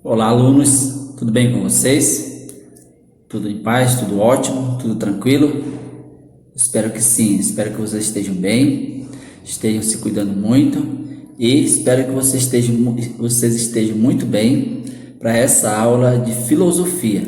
Olá, alunos, tudo bem com vocês? Tudo em paz, tudo ótimo, tudo tranquilo? Espero que sim, espero que vocês estejam bem, estejam se cuidando muito e espero que vocês estejam muito bem para essa aula de filosofia,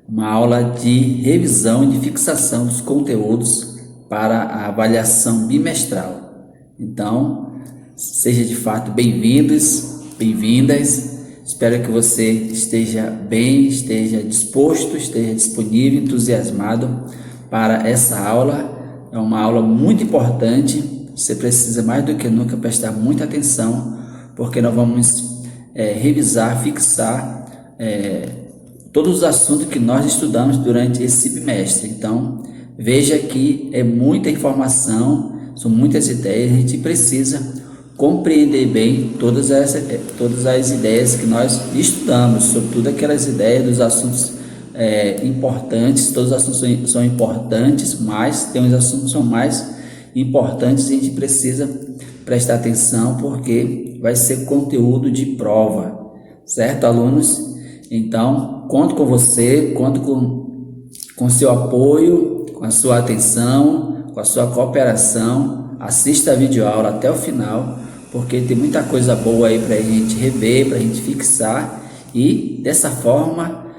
uma aula de revisão e de fixação dos conteúdos para a avaliação bimestral. Então, seja de fato bem-vindos, bem-vindas. Espero que você esteja bem, esteja disposto, esteja disponível, entusiasmado para essa aula. É uma aula muito importante. Você precisa mais do que nunca prestar muita atenção, porque nós vamos revisar, fixar todos os assuntos que nós estudamos durante esse bimestre. Então, veja que é muita informação, são muitas ideias, a gente precisa compreender bem todas as ideias que nós estudamos, sobretudo aquelas ideias dos assuntos importantes. Todos os assuntos são importantes, mas tem uns assuntos que são mais importantes e a gente precisa prestar atenção porque vai ser conteúdo de prova, certo, alunos? Então, conto com você, conto com seu apoio, com a sua atenção, com a sua cooperação. Assista a videoaula até o final, porque tem muita coisa boa aí para a gente rever, para a gente fixar e dessa forma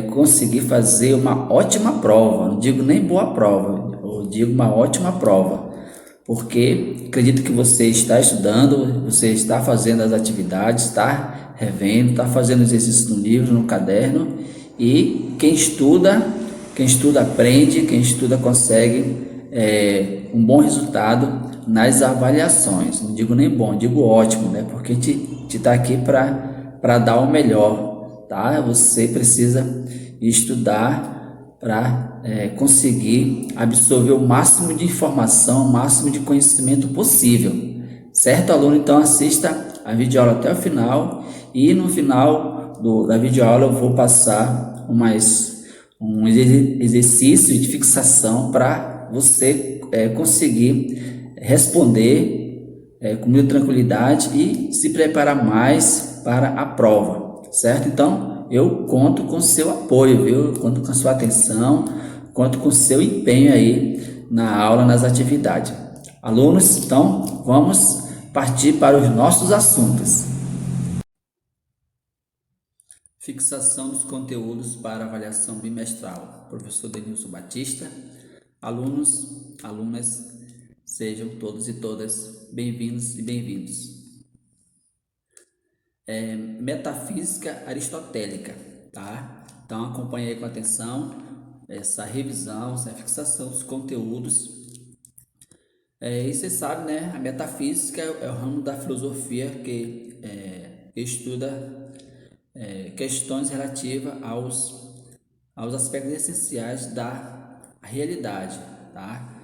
conseguir fazer uma ótima prova. Não digo nem boa prova, eu digo uma ótima prova, porque acredito que você está estudando, você está fazendo as atividades, está revendo, está fazendo exercícios no livro, no caderno, e quem estuda aprende, quem estuda consegue um bom resultado nas avaliações. Não digo nem bom, digo ótimo, né? Porque a gente está aqui para dar o melhor, tá? Você precisa estudar para conseguir absorver o máximo de informação, o máximo de conhecimento possível, certo, aluno? Então assista a videoaula até o final e no final da videoaula eu vou passar um exercício de fixação para você conseguir responder com muita tranquilidade e se preparar mais para a prova, certo? Então, eu conto com seu apoio, viu? Eu conto com a sua atenção, conto com seu empenho aí na aula, nas atividades. Alunos, então, vamos partir para os nossos assuntos. Fixação dos conteúdos para avaliação bimestral. Professor Denilson Batista. Alunos, alunas, sejam todos e todas bem-vindos e bem-vindos. Metafísica aristotélica, tá? Então acompanhe aí com atenção essa revisão, essa fixação dos conteúdos. E você sabe, né? A metafísica é o ramo da filosofia que estuda questões relativas aos aspectos essenciais da realidade, tá?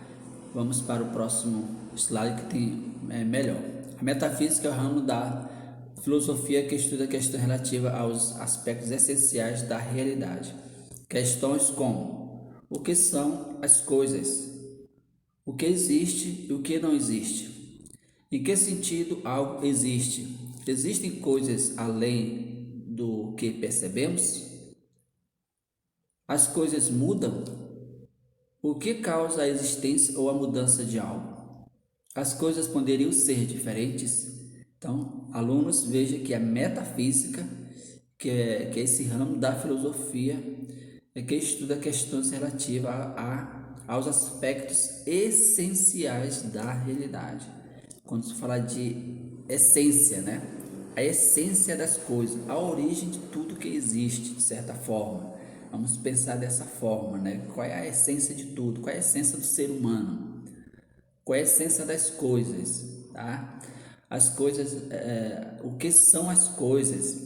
Vamos para o próximo slide que tem melhor. A metafísica é o ramo da filosofia que estuda questões relativas aos aspectos essenciais da realidade. Questões como: o que são as coisas? O que existe e o que não existe? Em que sentido algo existe? Existem coisas além do que percebemos? As coisas mudam? O que causa a existência ou a mudança de algo? As coisas poderiam ser diferentes? Então, alunos, veja que a metafísica, que é esse ramo da filosofia, que estuda questões relativas aos aspectos essenciais da realidade. Quando se fala de essência, né? A essência das coisas, a origem de tudo que existe, de certa forma. Vamos pensar dessa forma, né? Qual é a essência de tudo? Qual é a essência do ser humano? Qual é a essência das coisas, tá? As coisas, o que são as coisas?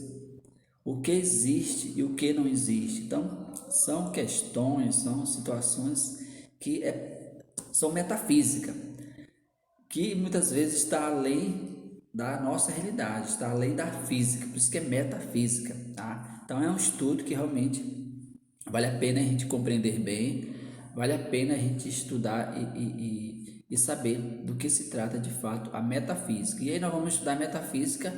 O que existe e o que não existe? Então, são questões, são situações que são metafísica, que muitas vezes está além da nossa realidade, está além da física, por isso que é metafísica, tá? Então, é um estudo que realmente vale a pena a gente compreender bem, vale a pena a gente estudar e saber do que se trata de fato a metafísica. E aí nós vamos estudar metafísica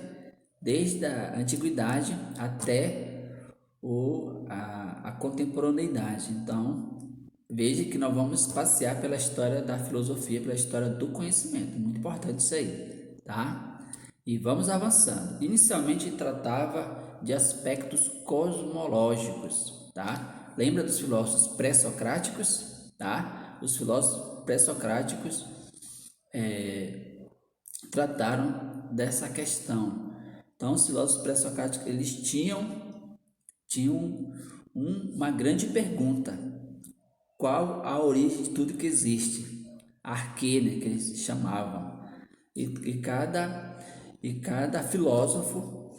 desde a antiguidade até a contemporaneidade. Então, veja que nós vamos passear pela história da filosofia, pela história do conhecimento. Muito importante isso aí, tá? E vamos avançando. Inicialmente tratava de aspectos cosmológicos, tá? Lembra dos filósofos pré-socráticos, tá? Os filósofos pré-socráticos trataram dessa questão. Então, os filósofos pré-socráticos, eles tinham uma grande pergunta: qual a origem de tudo que existe? Arquê, né, que eles chamavam. E cada filósofo,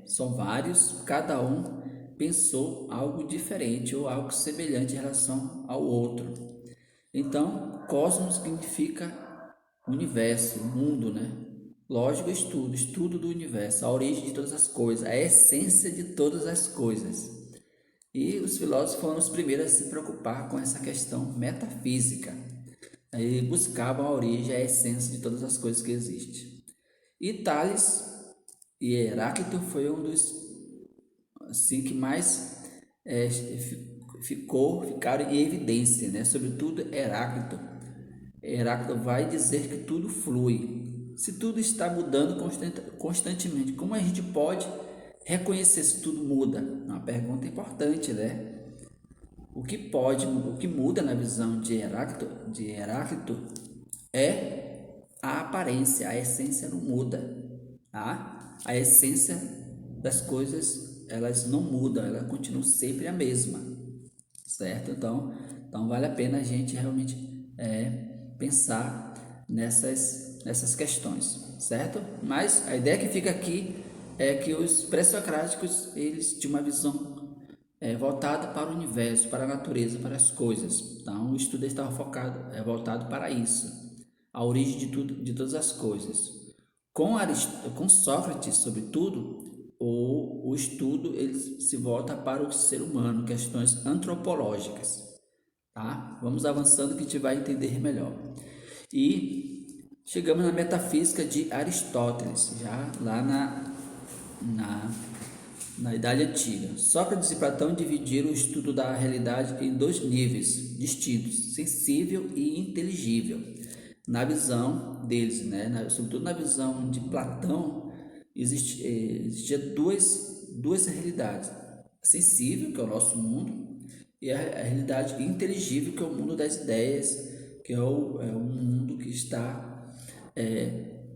são vários, cada um pensou algo diferente ou algo semelhante em relação ao outro. Então, cosmos significa universo, mundo, né? Lógico, estudo do universo, a origem de todas as coisas, a essência de todas as coisas. E os filósofos foram os primeiros a se preocupar com essa questão metafísica. Aí buscavam a origem, a essência de todas as coisas que existem. E Tales e Heráclito foi um dos assim que mais ficaram em evidência, né? Sobretudo Heráclito. Heráclito vai dizer que tudo flui. Se tudo está mudando constantemente, como a gente pode reconhecer se tudo muda? É uma pergunta importante, né? O que muda na visão de Heráclito é a aparência, a essência não muda, tá? A essência das coisas, elas não mudam, elas continuam sempre a mesma, certo? Então vale a pena a gente realmente pensar nessas questões, certo? Mas a ideia que fica aqui é que os pré-socráticos, eles tinham uma visão voltada para o universo, para a natureza, para as coisas. Então o estudo estava voltado para isso, a origem de tudo, de todas as coisas. Com Sócrates, sobretudo, o estudo ele se volta para o ser humano, questões antropológicas, tá? Vamos avançando que a gente vai entender melhor. E chegamos na metafísica de Aristóteles, já lá na Idade Antiga. Sócrates e Platão dividiram o estudo da realidade em dois níveis distintos, sensível e inteligível. Na visão deles, né? Sobretudo na visão de Platão, existia duas realidades: a sensível, que é o nosso mundo, e a realidade inteligível, que é o mundo das ideias, que é o mundo que está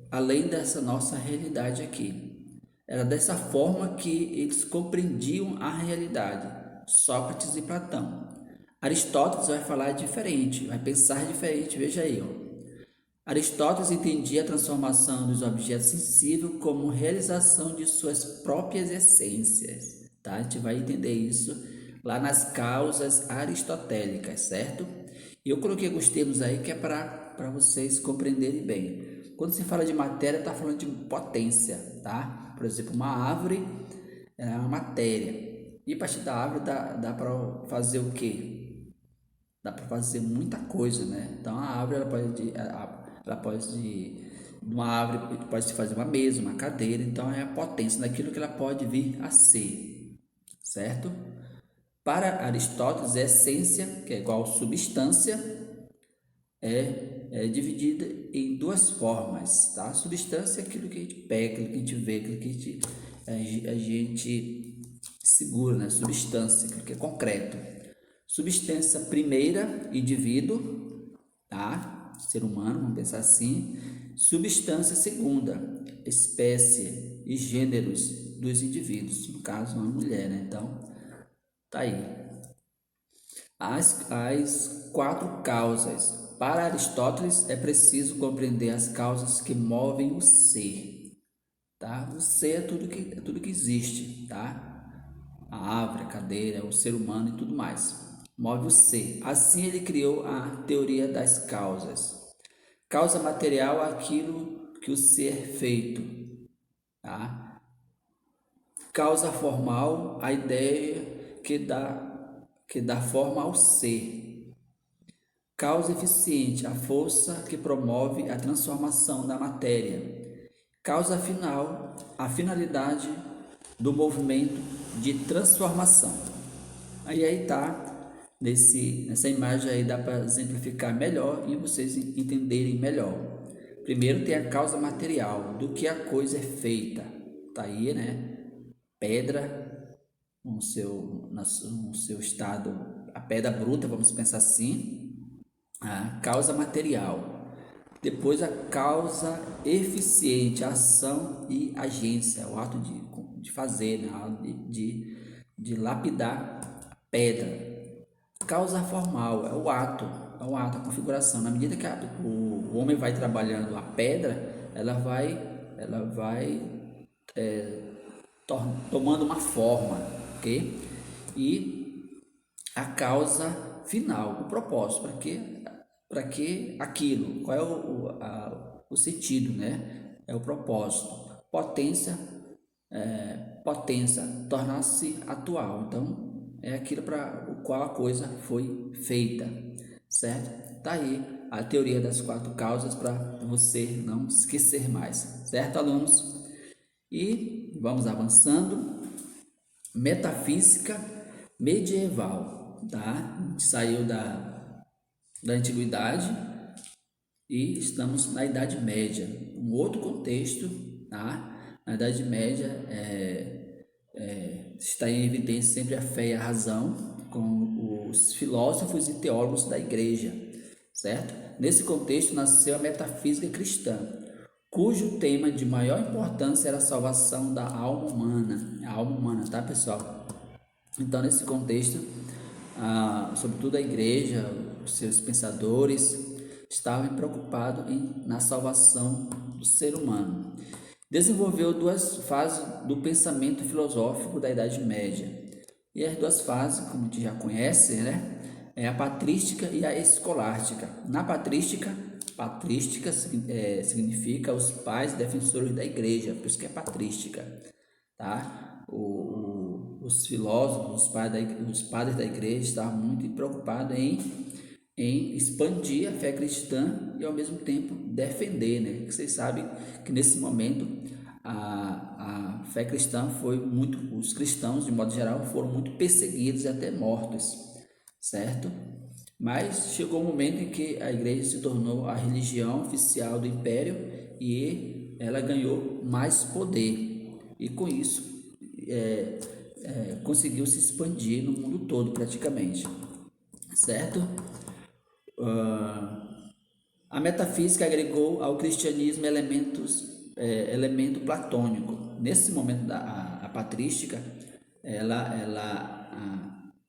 além dessa nossa realidade aqui. Era dessa forma que eles compreendiam a realidade, Sócrates e Platão. Aristóteles vai falar diferente, vai pensar diferente, veja aí, ó. Aristóteles entendia a transformação dos objetos sensíveis como realização de suas próprias essências, tá? A gente vai entender isso lá nas causas aristotélicas, certo? E eu coloquei alguns termos aí que é para vocês compreenderem bem. Quando se fala de matéria, está falando de potência, tá? Por exemplo, uma árvore é uma matéria. E a partir da árvore dá para fazer o quê? Dá para fazer muita coisa, né? Então a árvore de uma árvore pode se fazer uma mesa, uma cadeira. Então é a potência daquilo que ela pode vir a ser, certo? Para Aristóteles, a essência, que é igual a substância, é dividida em duas formas, tá? Substância é aquilo que a gente pega, aquilo que a gente vê, aquilo que a gente segura, né? Substância, aquilo que é concreto. Substância primeira, indivíduo, tá? Ser humano, vamos pensar assim. Substância segunda, espécie e gêneros dos indivíduos, no caso, uma mulher, né? Então, tá aí. As quatro causas. Para Aristóteles, é preciso compreender as causas que movem o ser, tá? O ser é tudo que existe, tá? A árvore, a cadeira, o ser humano e tudo mais. Move o ser. Assim ele criou a teoria das causas. Causa material é aquilo que o ser é feito, tá? Causa formal, a ideia que dá forma ao ser. Causa eficiente, a força que promove a transformação da matéria. Causa final, a finalidade do movimento de transformação. Aí tá, nessa imagem aí dá para exemplificar melhor e vocês entenderem melhor. Primeiro tem a causa material, do que a coisa é feita. Tá aí, né? Pedra no seu estado, a pedra bruta, vamos pensar assim, a causa material. Depois a causa eficiente, a ação e agência, o ato de fazer, né? de lapidar a pedra. Causa formal é o ato, a configuração. Na medida que o homem vai trabalhando a pedra, ela vai tomando uma forma, ok? E a causa final, o propósito, para que aquilo, qual é o sentido, né? É o propósito. Potência, tornar-se atual. Então, é aquilo para o qual a coisa foi feita, certo? Tá aí a teoria das 4 causas para você não esquecer mais, certo, alunos? E vamos avançando. Metafísica medieval, tá? A gente saiu da antiguidade e estamos na Idade Média, um outro contexto, tá? Na Idade Média está em evidência sempre a fé e a razão com os filósofos e teólogos da igreja, certo? Nesse contexto nasceu a metafísica cristã, cujo tema de maior importância era a salvação da alma humana, tá, pessoal? Então, nesse contexto, sobretudo a igreja, os seus pensadores estavam preocupados na salvação do ser humano. Desenvolveu 2 fases do pensamento filosófico da Idade Média. E as 2 fases, como a gente já conhece, né, é a patrística e a escolástica. Na patrística significa os pais defensores da igreja, por isso que é patrística, tá? Os filósofos, os padres da igreja estavam muito preocupados em expandir a fé cristã e ao mesmo tempo defender, né? Porque vocês sabem que nesse momento a fé cristã os cristãos de modo geral foram muito perseguidos e até mortos, certo? Mas chegou o um momento em que a igreja se tornou a religião oficial do império e ela ganhou mais poder e com isso conseguiu se expandir no mundo todo praticamente, certo? A metafísica agregou ao cristianismo elemento platônico. Nesse momento a patrística, ela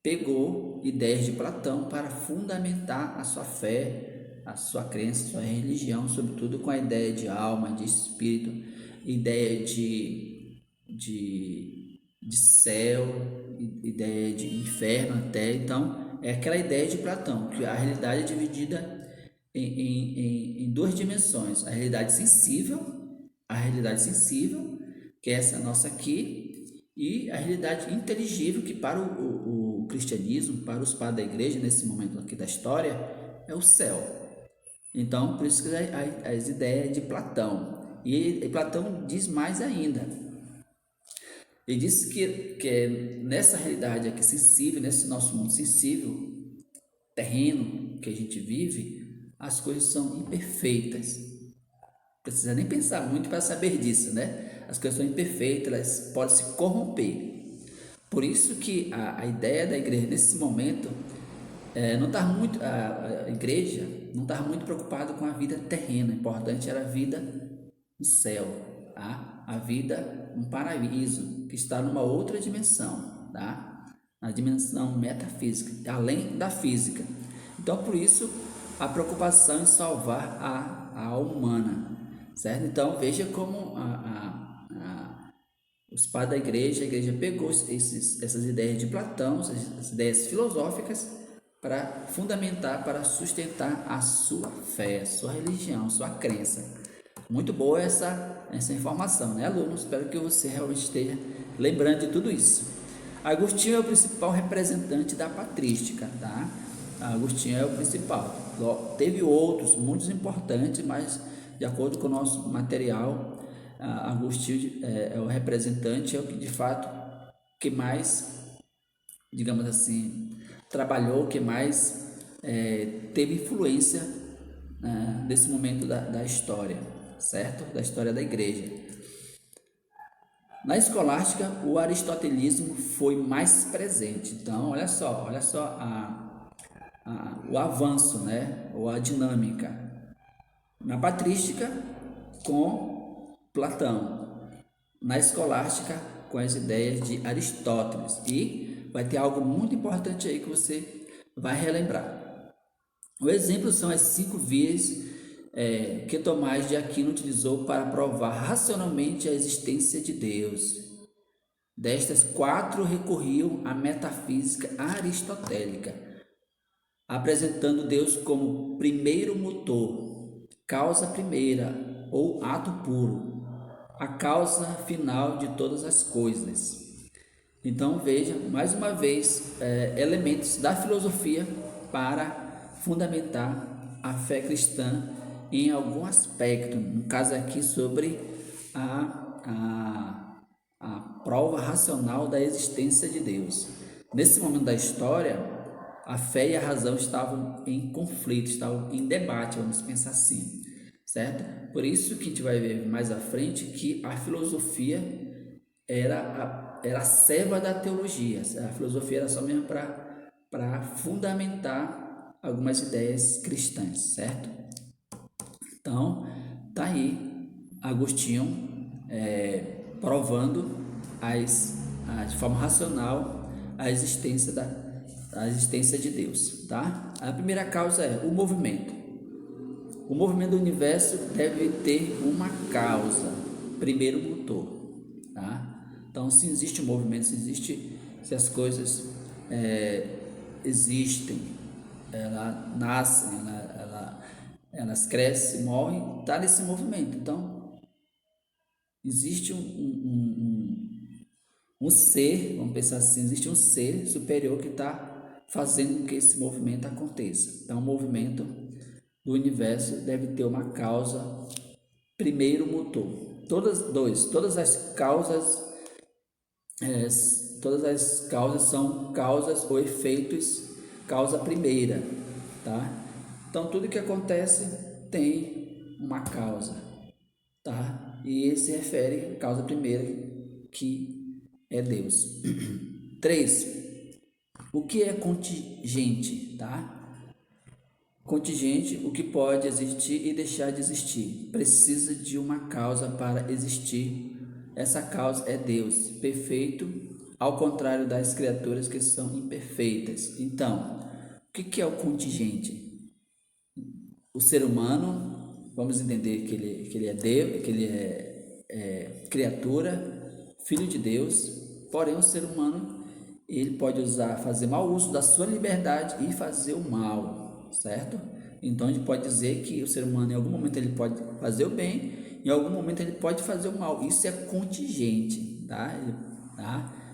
pegou ideias de Platão para fundamentar a sua fé, a sua crença, a sua religião, sobretudo com a ideia de alma, de espírito, ideia de céu, ideia de inferno até. Então, é aquela ideia de Platão, que a realidade é dividida em 2 dimensões: a realidade sensível, que é essa nossa aqui, e a realidade inteligível, que para o cristianismo, para os padres da igreja, nesse momento aqui da história, é o céu. Então, por isso que as ideias de Platão. E Platão diz mais ainda. Ele diz que nessa realidade aqui sensível, nesse nosso mundo sensível, terreno que a gente vive, as coisas são imperfeitas. Não precisa nem pensar muito para saber disso, né? As coisas são imperfeitas, elas podem se corromper. Por isso que a ideia da igreja nesse momento não tá muito, a igreja não estava muito preocupada com a vida terrena. O importante era a vida no céu, tá? A vida no paraíso, que está numa outra dimensão, tá? Na dimensão metafísica, além da física. Então, por isso, a preocupação em salvar a alma humana, certo? Então, veja como os padres da igreja, a igreja pegou essas ideias de Platão, essas ideias filosóficas, para fundamentar, para sustentar a sua fé, a sua religião, a sua crença. Muito boa essa informação, né, aluno? Espero que você realmente esteja lembrando de tudo isso. Agostinho é o principal representante da patrística, tá? Agostinho é o principal. Teve outros, muitos importantes, mas de acordo com o nosso material, Agostinho é o representante, é o que de fato que mais, digamos assim, trabalhou, que mais teve influência, nesse momento da história, certo? Da história da igreja. Na escolástica, o aristotelismo foi mais presente. Então, olha só o avanço, né? Ou a dinâmica. Na patrística, com Platão. Na escolástica, com as ideias de Aristóteles. E vai ter algo muito importante aí que você vai relembrar. O exemplo são as 5 vias que Tomás de Aquino utilizou para provar racionalmente a existência de Deus. Destas 4 recorriam à metafísica aristotélica, apresentando Deus como primeiro motor, causa primeira ou ato puro, a causa final de todas as coisas. Então veja, mais uma vez, elementos da filosofia para fundamentar a fé cristã em algum aspecto, no caso aqui sobre a prova racional da existência de Deus. Nesse momento da história, a fé e a razão estavam em conflito, estavam em debate, vamos pensar assim, certo? Por isso que a gente vai ver mais à frente que a filosofia era a serva da teologia. A filosofia era só mesmo para fundamentar algumas ideias cristãs, certo? Então, tá aí Agostinho provando de forma racional a existência de Deus, tá? A primeira causa é o movimento. O movimento do universo deve ter uma causa, primeiro motor, tá? Então, se existe um movimento, se as coisas existem, elas nascem, elas crescem, morrem, está nesse movimento. Então, existe um ser, vamos pensar assim, existe um ser superior que está fazendo com que esse movimento aconteça. Então, o movimento do universo deve ter uma causa, primeiro motor. Todas as causas são causas ou efeitos, causa primeira, tá? Então, tudo que acontece tem uma causa, tá? E esse se refere à causa primeira, que é Deus. 3. O que é contingente, tá? Contingente, o que pode existir e deixar de existir. Precisa de uma causa para existir. Essa causa é Deus, perfeito, ao contrário das criaturas que são imperfeitas. Então, o que é o contingente? O ser humano, vamos entender que ele é Deus, que ele é criatura, filho de Deus, porém o ser humano ele pode fazer mau uso da sua liberdade e fazer o mal, certo? Então a gente pode dizer que o ser humano em algum momento ele pode fazer o bem, em algum momento ele pode fazer o mal. Isso é contingente, tá?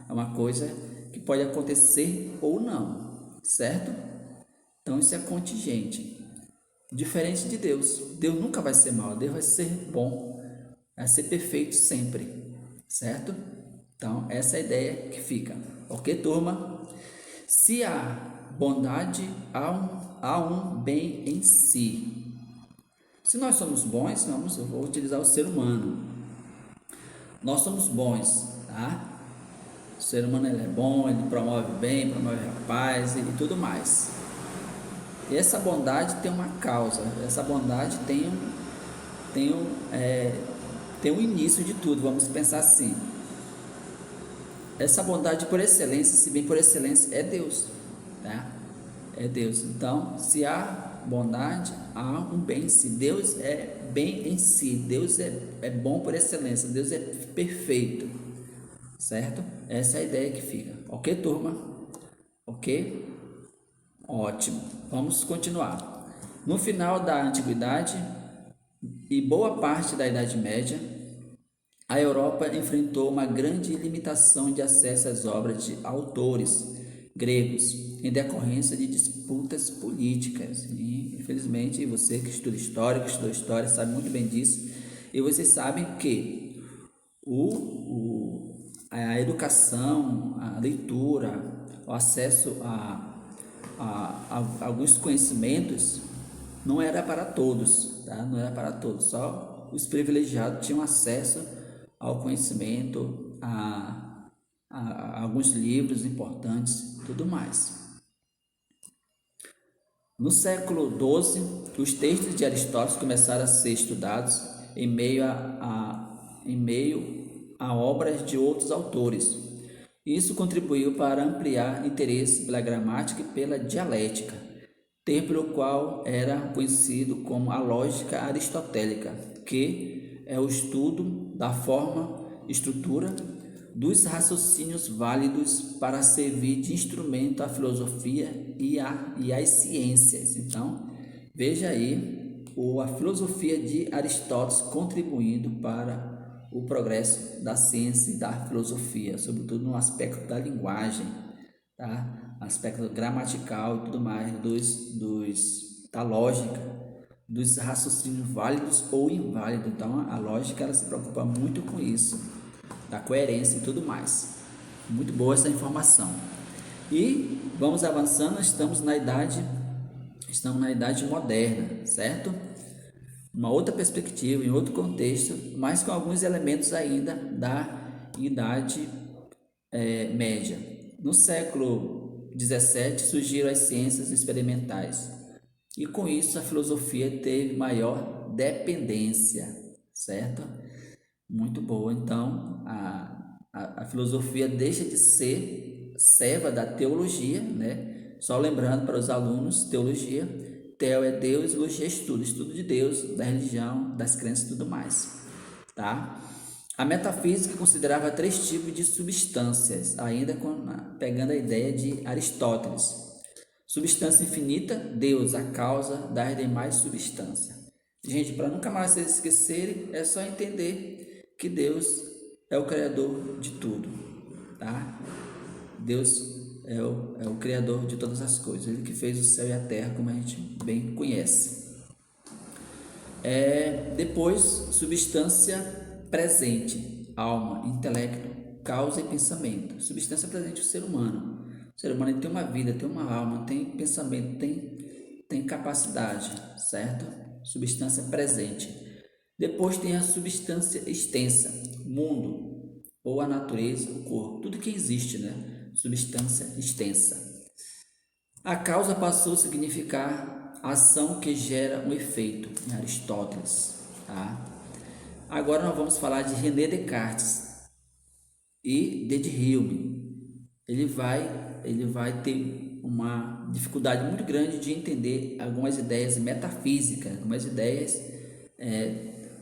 É uma coisa que pode acontecer ou não, certo? Então isso é contingente. Diferente de Deus. Deus nunca vai ser mal, Deus vai ser bom, vai ser perfeito sempre, certo? Então, essa é a ideia que fica. Ok, turma? Se há bondade, há um bem em si. Se nós somos bons, eu vou utilizar o ser humano. Nós somos bons, tá? O ser humano ele é bom, ele promove bem, promove a paz e tudo mais. E essa bondade tem uma causa, essa bondade tem um início de tudo, vamos pensar assim. Essa bondade por excelência, se bem por excelência, é Deus, tá? É Deus. Então, se há bondade, há um bem em si. Deus é bem em si, Deus é bom por excelência, Deus é perfeito, certo? Essa é a ideia que fica. Ok, turma? Ok? Ótimo. Vamos continuar. No final da Antiguidade e boa parte da Idade Média, a Europa enfrentou uma grande limitação de acesso às obras de autores gregos em decorrência de disputas políticas. E, infelizmente, você que estuda história, que estudou história, sabe muito bem disso. E vocês sabem que a educação, a leitura, o acesso a alguns conhecimentos não era para todos, tá? Não era para todos, só os privilegiados tinham acesso ao conhecimento, a alguns livros importantes e tudo mais. No século XII, os textos de Aristóteles começaram a ser estudados em meio a obras de outros autores. Isso contribuiu para ampliar interesse pela gramática e pela dialética, termo pelo qual era conhecido como a lógica aristotélica, que é o estudo da forma, estrutura dos raciocínios válidos para servir de instrumento à filosofia e às ciências. Então, veja aí a filosofia de Aristóteles contribuindo para o progresso da ciência e da filosofia, sobretudo no aspecto da linguagem, tá? Aspecto gramatical e tudo mais, da lógica, dos raciocínios válidos ou inválidos. Então, a lógica ela se preocupa muito com isso, da coerência e tudo mais. Muito boa essa informação. E vamos avançando, estamos na idade moderna, certo? Uma outra perspectiva, em outro contexto, mas com alguns elementos ainda da idade média. No século XVII surgiram as ciências experimentais e com isso a filosofia teve maior dependência, certo? Muito boa. Então, a filosofia deixa de ser serva da teologia, né? Só lembrando para os alunos, teologia, teo é Deus, logia é estudo de Deus, da religião, das crenças e tudo mais, tá? A metafísica considerava 3 tipos de substâncias, ainda pegando a ideia de Aristóteles. Substância infinita, Deus, a causa das demais substâncias. Gente, para nunca mais vocês esquecerem, é só entender que Deus é o Criador de tudo, tá? Deus é o Criador de todas as coisas, Ele que fez o céu e a terra, como a gente bem conhece. Depois, substância presente, alma, intelecto, causa e pensamento. Substância presente, o ser humano. O ser humano ele tem uma vida, tem uma alma, tem pensamento, tem capacidade, certo? Substância presente. Depois tem a substância extensa, mundo, ou a natureza, o corpo, tudo que existe, né? Substância extensa. A causa passou a significar ação que gera um efeito, em Aristóteles, tá? Agora nós vamos falar de René Descartes e de Hume. Ele vai ter uma dificuldade muito grande de entender algumas ideias metafísicas, algumas ideias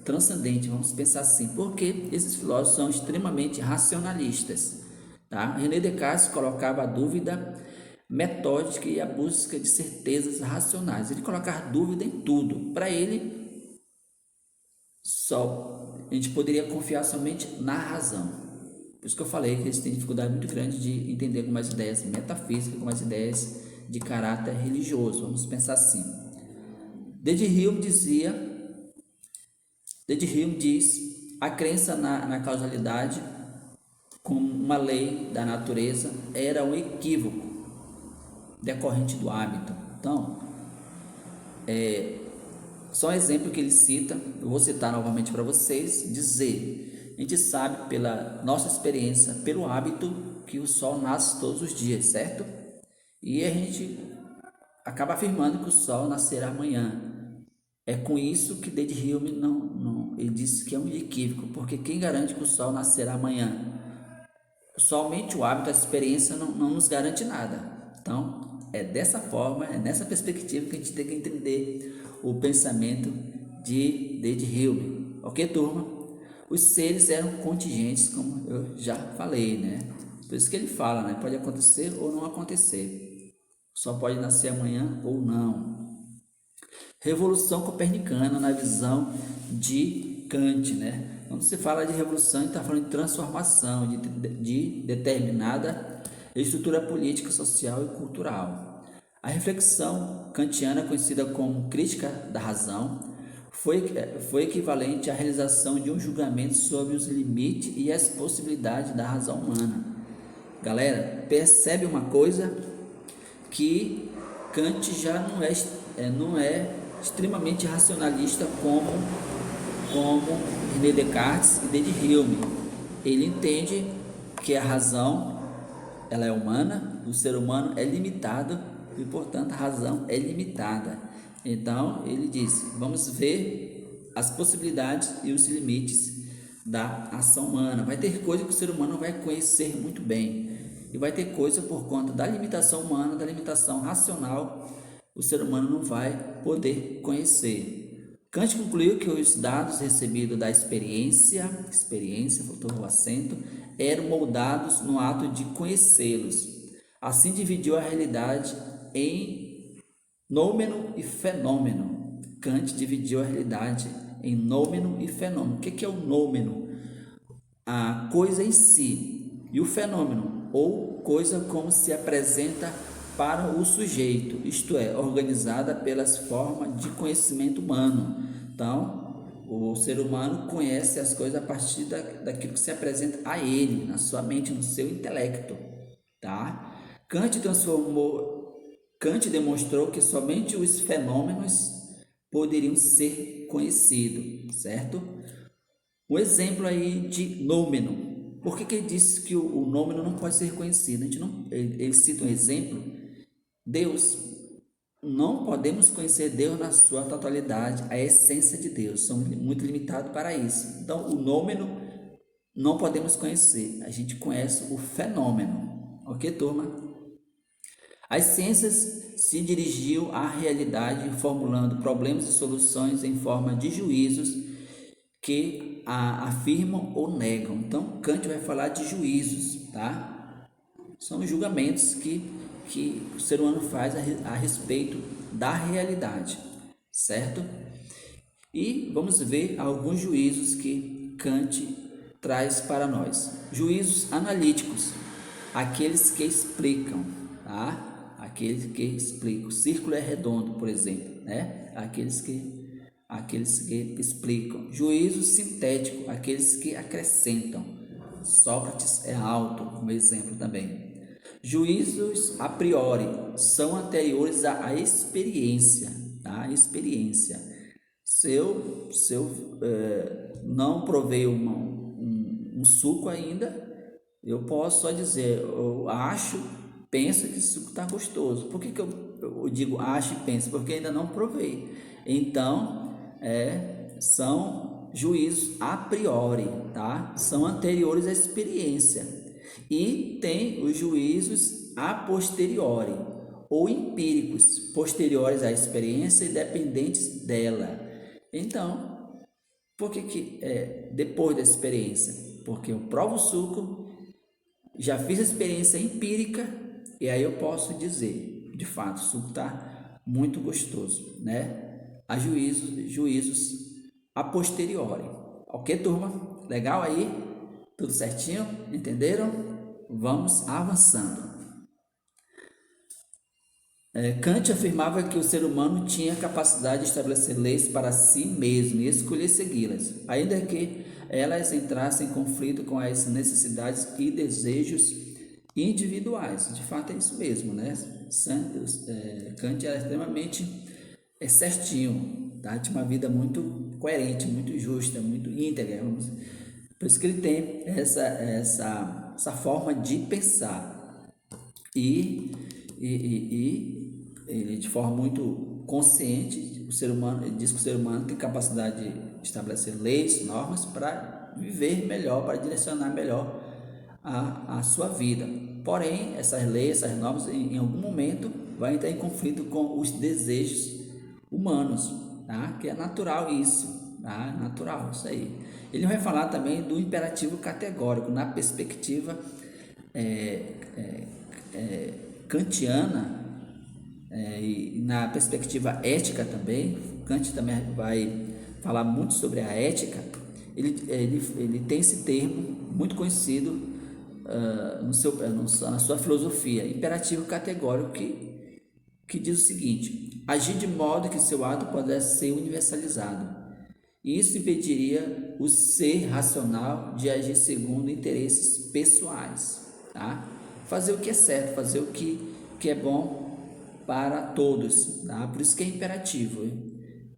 transcendentes, vamos pensar assim, porque esses filósofos são extremamente racionalistas, tá? René Descartes colocava a dúvida metódica e a busca de certezas racionais. Ele colocava dúvida em tudo. Para ele, a gente poderia confiar somente na razão. Por isso que eu falei que eles têm dificuldade muito grande de entender algumas ideias metafísicas, algumas ideias de caráter religioso. Vamos pensar assim. Hume diz a crença na causalidade como uma lei da natureza era um equívoco decorrente do hábito. Então, só um exemplo que ele cita, eu vou citar novamente para vocês, dizer, a gente sabe pela nossa experiência, pelo hábito, que o sol nasce todos os dias, certo? E a gente acaba afirmando que o sol nascerá amanhã. É com isso que Hume ele disse que é um equívoco, porque quem garante que o sol nascerá amanhã? Somente o hábito, a experiência não nos garante nada. Então, é dessa forma, é nessa perspectiva que a gente tem que entender o pensamento de Hume. Ok, turma? Os seres eram contingentes, como eu já falei, né? Por isso que ele fala, né? Pode acontecer ou não acontecer. Só pode nascer amanhã ou não. Revolução copernicana na visão de Kant, né? Quando se fala de revolução, está falando de transformação de determinada estrutura política, social e cultural. A reflexão kantiana, conhecida como crítica da razão, foi equivalente à realização de um julgamento sobre os limites e as possibilidades da razão humana. Galera, percebe uma coisa que Kant já não é extremamente racionalista como René Descartes e David Hume. Ele entende que a razão ela é humana, o ser humano é limitado e, portanto, a razão é limitada. Então, ele diz: vamos ver as possibilidades e os limites da ação humana. Vai ter coisa que o ser humano vai conhecer muito bem, e vai ter coisa por conta da limitação humana, da limitação racional, o ser humano não vai poder conhecer. Kant concluiu que os dados recebidos da experiência, faltou o acento, eram moldados no ato de conhecê-los. Assim dividiu a realidade em nômeno e fenômeno. Kant dividiu a realidade em nômeno e fenômeno. O que é o nômeno? A coisa em si. E o fenômeno, ou coisa como se apresenta para o sujeito, isto é, organizada pelas formas de conhecimento humano. Então, o ser humano conhece as coisas a partir daquilo que se apresenta a ele, na sua mente, no seu intelecto, tá? Kant demonstrou que somente os fenômenos poderiam ser conhecidos, certo? Um exemplo aí de nômeno. Por que ele disse que o nômeno não pode ser conhecido? Ele cita um exemplo. Deus. Não podemos conhecer Deus na sua totalidade, a essência de Deus. Somos muito limitados para isso. Então, o nômeno não podemos conhecer. A gente conhece o fenômeno. Ok, turma? As ciências se dirigiu à realidade formulando problemas e soluções em forma de juízos que a afirmam ou negam. Então, Kant vai falar de juízos, tá? São os julgamentos que o ser humano faz a respeito da realidade, certo? E vamos ver alguns juízos que Kant traz para nós. Juízos analíticos, aqueles que explicam, tá? Aqueles que explicam. O círculo é redondo, por exemplo, né? Aqueles que explicam. Juízo sintético, aqueles que acrescentam. Sócrates é alto, como exemplo também. Juízos a priori são anteriores à experiência, tá? Experiência. Se eu não provei um suco ainda, eu posso só dizer, eu penso que esse suco está gostoso. Por que eu digo acho e penso? Porque ainda não provei. Então, são juízos a priori, tá? São anteriores à experiência. E tem os juízos a posteriori, ou empíricos, posteriores à experiência e dependentes dela. Então, por que depois da experiência? Porque eu provo o suco, já fiz a experiência empírica, e aí eu posso dizer, de fato, o suco está muito gostoso, né? Há juízos a posteriori. Ok, turma? Legal aí? Tudo certinho? Entenderam? Vamos avançando. Kant afirmava que o ser humano tinha capacidade de estabelecer leis para si mesmo e escolher segui-las, ainda que elas entrassem em conflito com as necessidades e desejos individuais. De fato é isso mesmo, né? Kant era extremamente certinho, tá? Tinha uma vida muito coerente, muito justa, muito íntegra. Por isso que ele tem essa forma de pensar. E ele, de forma muito consciente, ele diz que o ser humano tem capacidade de estabelecer leis, normas para viver melhor, para direcionar melhor a sua vida. Porém, essas leis, essas normas, em algum momento, vai entrar em conflito com os desejos humanos, tá? Que é natural isso, tá? Natural, isso aí. Ele vai falar também do imperativo categórico, na perspectiva kantiana, e na perspectiva ética também. Kant também vai falar muito sobre a ética. Ele tem esse termo muito conhecido na sua filosofia, imperativo categórico, que diz o seguinte: agir de modo que seu ato pudesse ser universalizado. Isso impediria o ser racional de agir segundo interesses pessoais, tá? Fazer o que é certo, fazer o que é bom para todos, tá? Por isso que é imperativo.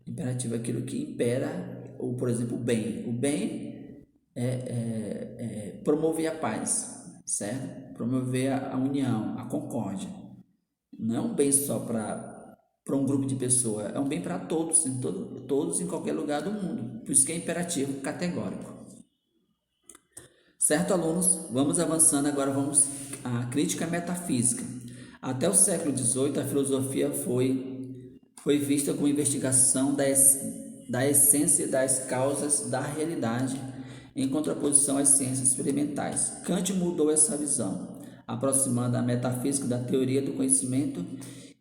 Imperativo é aquilo que impera, ou por exemplo, o bem. O bem é promover a paz, certo? Promover a união, a concórdia. Não é um bem só para um grupo de pessoas, é um bem para todos, todos em qualquer lugar do mundo. Por isso que é imperativo categórico. Certo, alunos? Vamos avançando agora, vamos à crítica metafísica. Até o século XVIII, a filosofia foi vista como investigação da essência e das causas da realidade, em contraposição às ciências experimentais. Kant mudou essa visão, aproximando a metafísica da teoria do conhecimento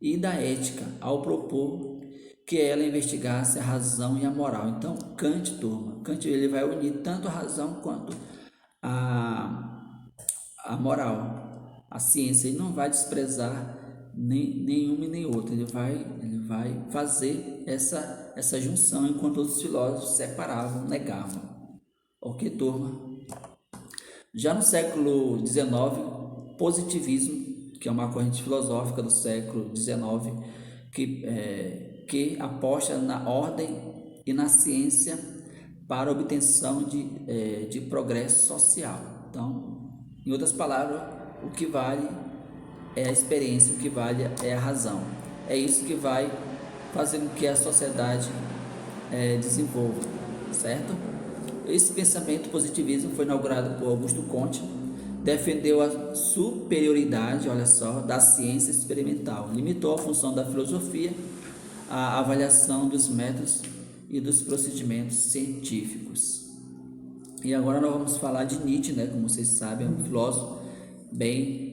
e da ética, ao propor que ela investigasse a razão e a moral. Então, Kant ele vai unir tanto a razão quanto a moral, a ciência. Ele não vai desprezar nenhuma e nem outra, ele vai fazer essa junção, enquanto outros filósofos separavam, negavam. Ok, turma? Já no século XIX, positivismo, que é uma corrente filosófica do século XIX, que aposta na ordem e na ciência para a obtenção de progresso social. Então, em outras palavras, o que vale é a experiência, o que vale é a razão. É isso que vai fazer com que a sociedade desenvolva, certo? Esse pensamento positivismo foi inaugurado por Augusto Comte, defendeu a superioridade, olha só, da ciência experimental, limitou a função da filosofia à avaliação dos métodos e dos procedimentos científicos. E agora nós vamos falar de Nietzsche, né? Como vocês sabem, é um filósofo bem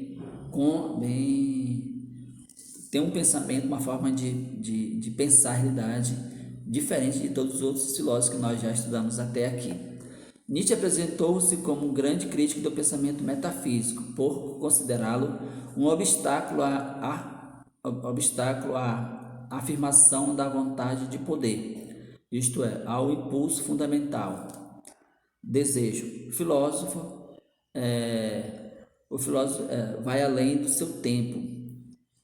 tem um pensamento, uma forma de pensar a realidade diferente de todos os outros filósofos que nós já estudamos até aqui. Nietzsche apresentou-se como um grande crítico do pensamento metafísico, por considerá-lo um obstáculo à afirmação da vontade de poder, isto é, ao impulso fundamental, desejo. O filósofo vai além do seu tempo.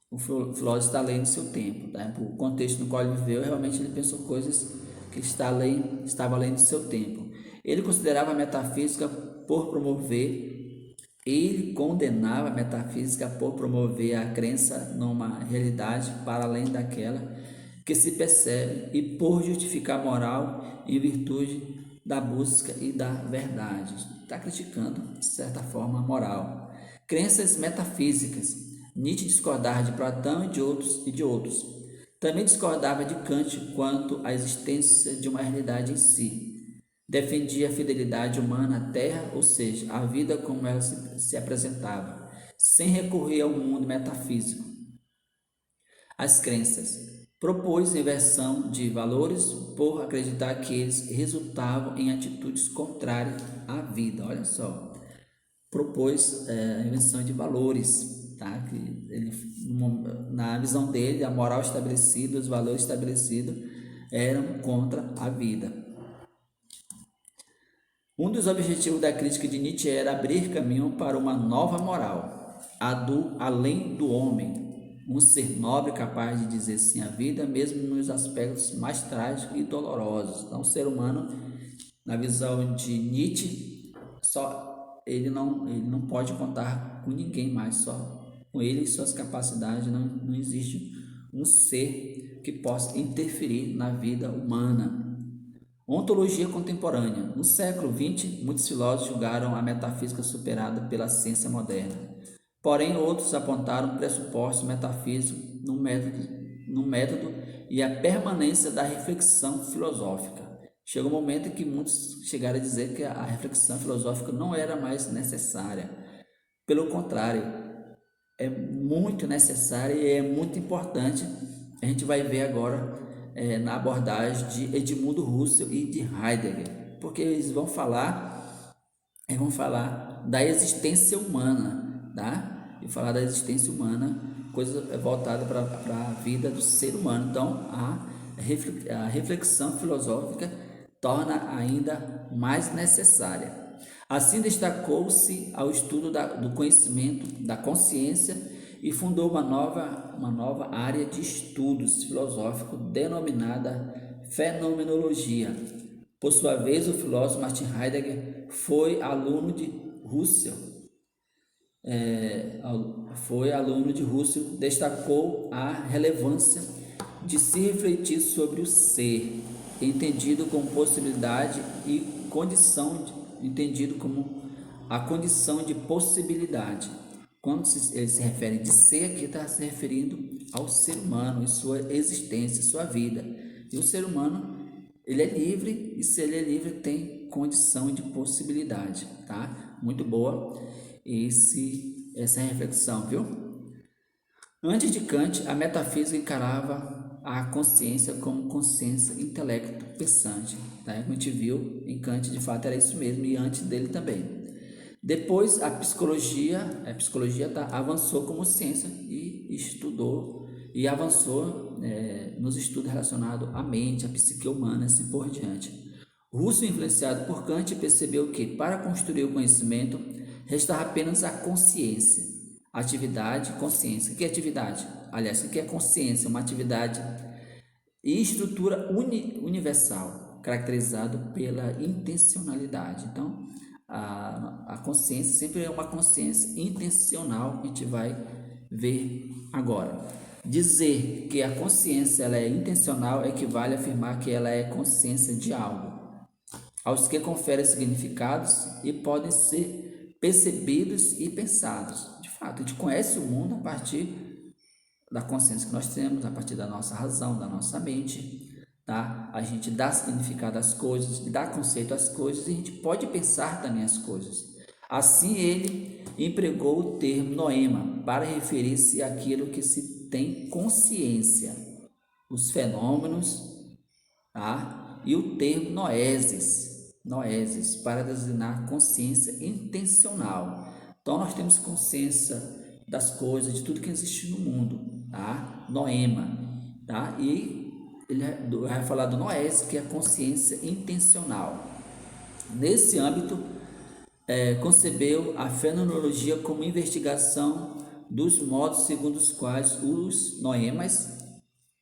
O filósofo está além do seu tempo, tá? O contexto no qual ele viveu, realmente ele pensou coisas que estava além do seu tempo. Ele considerava a metafísica por promover, ele condenava a metafísica por promover a crença numa realidade para além daquela que se percebe e por justificar a moral em virtude da busca e da verdade. Está criticando, de certa forma, a moral. Crenças metafísicas. Nietzsche discordava de Platão e de outros. Também discordava de Kant quanto à existência de uma realidade em si. Defendia a fidelidade humana à Terra, ou seja, a vida como ela se apresentava, sem recorrer ao mundo metafísico. As crenças. Propôs inversão de valores por acreditar que eles resultavam em atitudes contrárias à vida. Olha só, propôs a inversão de valores, tá? Que ele, na visão dele, a moral estabelecida, os valores estabelecidos eram contra a vida. Um dos objetivos da crítica de Nietzsche era abrir caminho para uma nova moral, a do além do homem, um ser nobre capaz de dizer sim à vida, mesmo nos aspectos mais trágicos e dolorosos. Então, o ser humano, na visão de Nietzsche, ele não pode contar com ninguém mais, só com ele e suas capacidades. Não existe um ser que possa interferir na vida humana. Ontologia contemporânea. No século XX, muitos filósofos julgaram a metafísica superada pela ciência moderna. Porém, outros apontaram pressupostos metafísicos no método e a permanência da reflexão filosófica. Chegou um momento em que muitos chegaram a dizer que a reflexão filosófica não era mais necessária. Pelo contrário, é muito necessária e é muito importante. A gente vai ver agora na abordagem de Edmundo Husserl e de Heidegger, porque eles vão falar da existência humana, tá? E falar da existência humana, coisa voltada para a vida do ser humano. Então, a reflexão filosófica torna ainda mais necessária. Assim, destacou-se ao estudo do conhecimento da consciência e fundou uma nova área de estudos filosóficos denominada fenomenologia. Por sua vez, o filósofo Martin Heidegger foi aluno de Husserl. Destacou a relevância de se refletir sobre o ser, entendido como possibilidade e entendido como a condição de possibilidade. Quando ele se refere de ser, aqui está se referindo ao ser humano e sua existência, sua vida. E o ser humano, ele é livre, e se ele é livre, tem condição de possibilidade, tá? Muito boa essa reflexão, viu? Antes de Kant, a metafísica encarava a consciência como consciência, intelecto pensante, tá? Como a gente viu em Kant, de fato era isso mesmo, e antes dele também. Depois a psicologia avançou como ciência e estudou e avançou nos estudos relacionados à mente, à psique humana e assim por diante. Husserl, influenciado por Kant, percebeu que para construir o conhecimento restava apenas a consciência, atividade, consciência. O que é atividade? Aliás, o que é consciência? Uma atividade e estrutura universal, caracterizado pela intencionalidade. Então, a consciência sempre é uma consciência intencional, que a gente vai ver agora. Dizer que a consciência ela é intencional equivale a afirmar que ela é consciência de algo, aos que confere significados e podem ser percebidos e pensados. De fato, a gente conhece o mundo a partir da consciência que nós temos, a partir da nossa razão, da nossa mente. Tá? A gente dá significado às coisas, dá conceito às coisas e a gente pode pensar também as coisas. Assim, ele empregou o termo noema para referir-se àquilo que se tem consciência, os fenômenos, tá? E o termo noesis para designar consciência intencional. Então, nós temos consciência das coisas, de tudo que existe no mundo, tá? Noema, tá? E ele vai falar do noés, que é a consciência intencional. Nesse âmbito, concebeu a fenomenologia como investigação dos modos segundo os quais os noemas,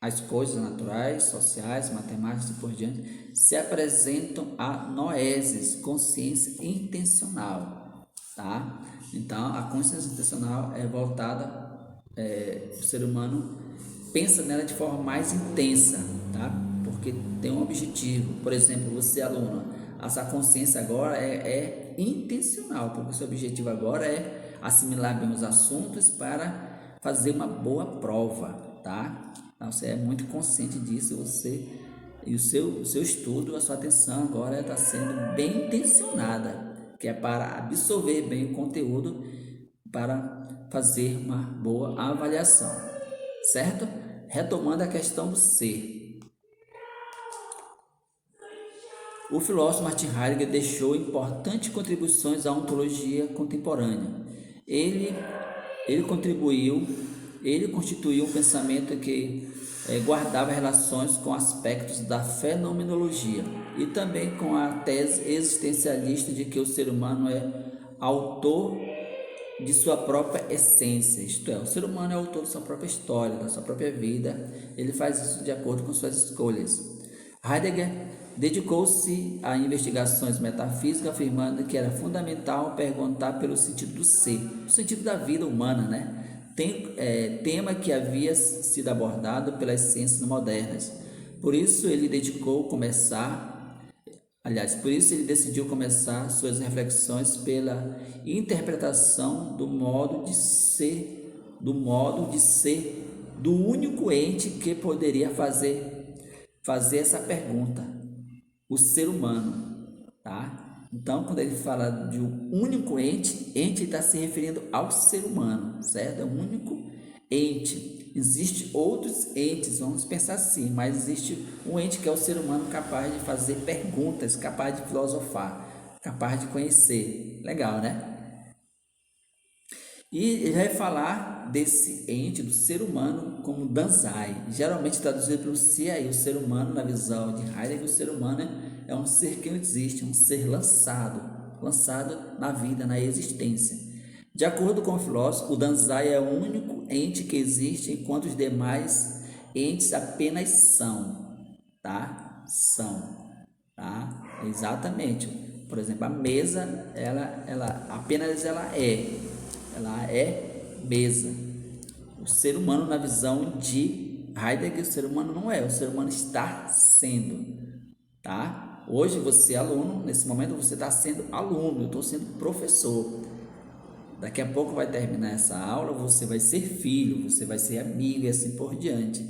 as coisas naturais, sociais, matemáticas e por diante, se apresentam a noesis, consciência intencional, tá? Então, a consciência intencional é voltada, o ser humano pensa nela de forma mais intensa, tá? Porque tem um objetivo. Por exemplo, você, aluno, a sua consciência agora é intencional, porque o seu objetivo agora é assimilar bem os assuntos para fazer uma boa prova, tá? Então, você é muito consciente disso, e o seu estudo, a sua atenção agora está sendo bem intencionada, que é para absorver bem o conteúdo, para fazer uma boa avaliação, certo? Retomando a questão do ser. O filósofo Martin Heidegger deixou importantes contribuições à ontologia contemporânea. Ele constituiu um pensamento que guardava relações com aspectos da fenomenologia e também com a tese existencialista de que o ser humano é autor de sua própria essência, isto é, o ser humano é autor de sua própria história, da sua própria vida, ele faz isso de acordo com suas escolhas. Heidegger dedicou-se a investigações metafísicas, afirmando que era fundamental perguntar pelo sentido do ser, o sentido da vida humana, né? Tema que havia sido abordado pelas ciências modernas. Por isso ele decidiu começar suas reflexões pela interpretação do modo de ser do único ente que poderia fazer essa pergunta, o ser humano, tá? Então, quando ele fala de um único ente está se referindo ao ser humano, certo? É um único ente. Existem outros entes, vamos pensar assim, mas existe um ente que é o ser humano capaz de fazer perguntas, capaz de filosofar, capaz de conhecer. Legal, né? E ele vai falar desse ente, do ser humano, como Danzai, geralmente traduzido pelo si aí, o ser humano, na visão de Heidegger, o ser humano é um ser que não existe, um ser lançado na vida, na existência. De acordo com o filósofo, o Danzai é o único ente que existe, enquanto os demais entes apenas são, tá? São, tá? Exatamente. Por exemplo, a mesa, ela é mesa. O ser humano, na visão de Heidegger, o ser humano não é, o ser humano está sendo, tá? Hoje você é aluno, nesse momento você está sendo aluno, eu estou sendo professor. Daqui a pouco vai terminar essa aula, você vai ser filho, você vai ser amigo e assim por diante.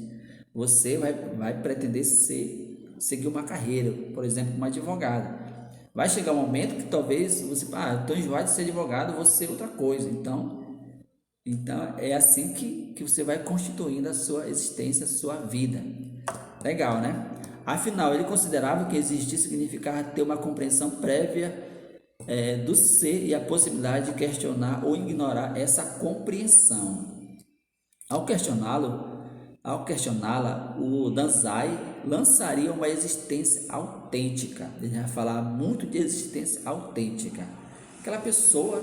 Você vai pretender seguir uma carreira, por exemplo, como advogado. Vai chegar um momento que talvez você, eu estou enjoado de ser advogado, vou ser outra coisa. Então é assim que você vai constituindo a sua existência, a sua vida. Legal, né? Afinal, ele considerava que existir significava ter uma compreensão prévia do ser e a possibilidade de questionar ou ignorar essa compreensão. Ao questioná-la, o Danzai lançaria uma existência autêntica. Ele vai falar muito de existência autêntica. Aquela pessoa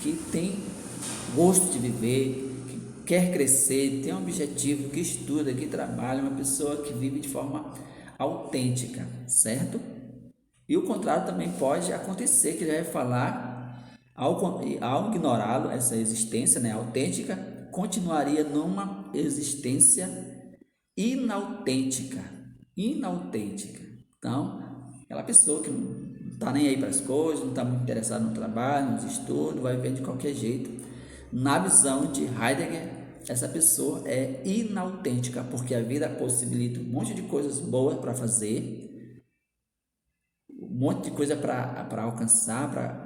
que tem gosto de viver, que quer crescer, tem um objetivo, que estuda, que trabalha, uma pessoa que vive de forma autêntica, certo? E o contrário também pode acontecer, que ele vai falar, ao ignorá-lo, essa existência, né, autêntica, continuaria numa existência inautêntica. Então, aquela pessoa que não está nem aí para as coisas, não está muito interessada no trabalho, nos estudos, vai viver de qualquer jeito. Na visão de Heidegger, essa pessoa é inautêntica, porque a vida possibilita um monte de coisas boas para fazer, um monte de coisa para alcançar,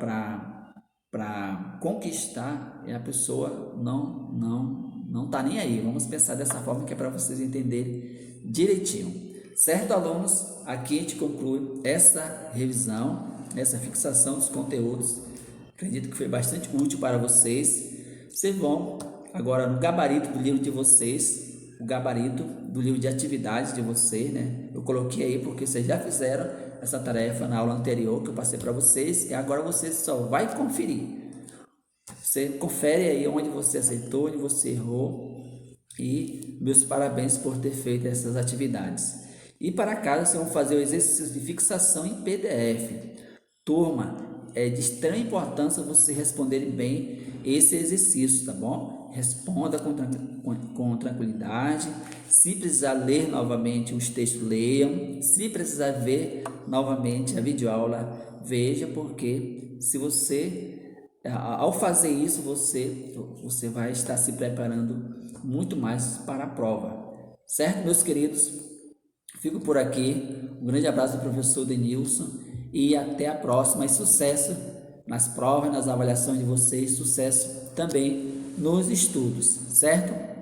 para conquistar, e a pessoa não está nem aí. Vamos pensar dessa forma, que é para vocês entenderem direitinho. Certo, alunos? Aqui a gente conclui essa revisão, essa fixação dos conteúdos. Acredito que foi bastante útil para vocês. Vocês vão agora no gabarito do livro de vocês, o gabarito do livro de atividades de vocês, né? Eu coloquei aí porque vocês já fizeram essa tarefa na aula anterior que eu passei para vocês, e agora você só vai conferir. Você confere aí onde você acertou, onde você errou, e meus parabéns por ter feito essas atividades. E para casa vocês vão fazer o exercício de fixação em PDF. Turma, é de extrema importância você responderem bem esse exercício, tá bom? Responda com tranquilidade. Se precisar ler novamente os textos, leiam. Se precisar ver novamente a videoaula, veja, porque se você, ao fazer isso, você vai estar se preparando muito mais para a prova. Certo, meus queridos? Fico por aqui. Um grande abraço do professor Denilson e até a próxima. E sucesso nas provas, nas avaliações de vocês, sucesso também nos estudos, certo?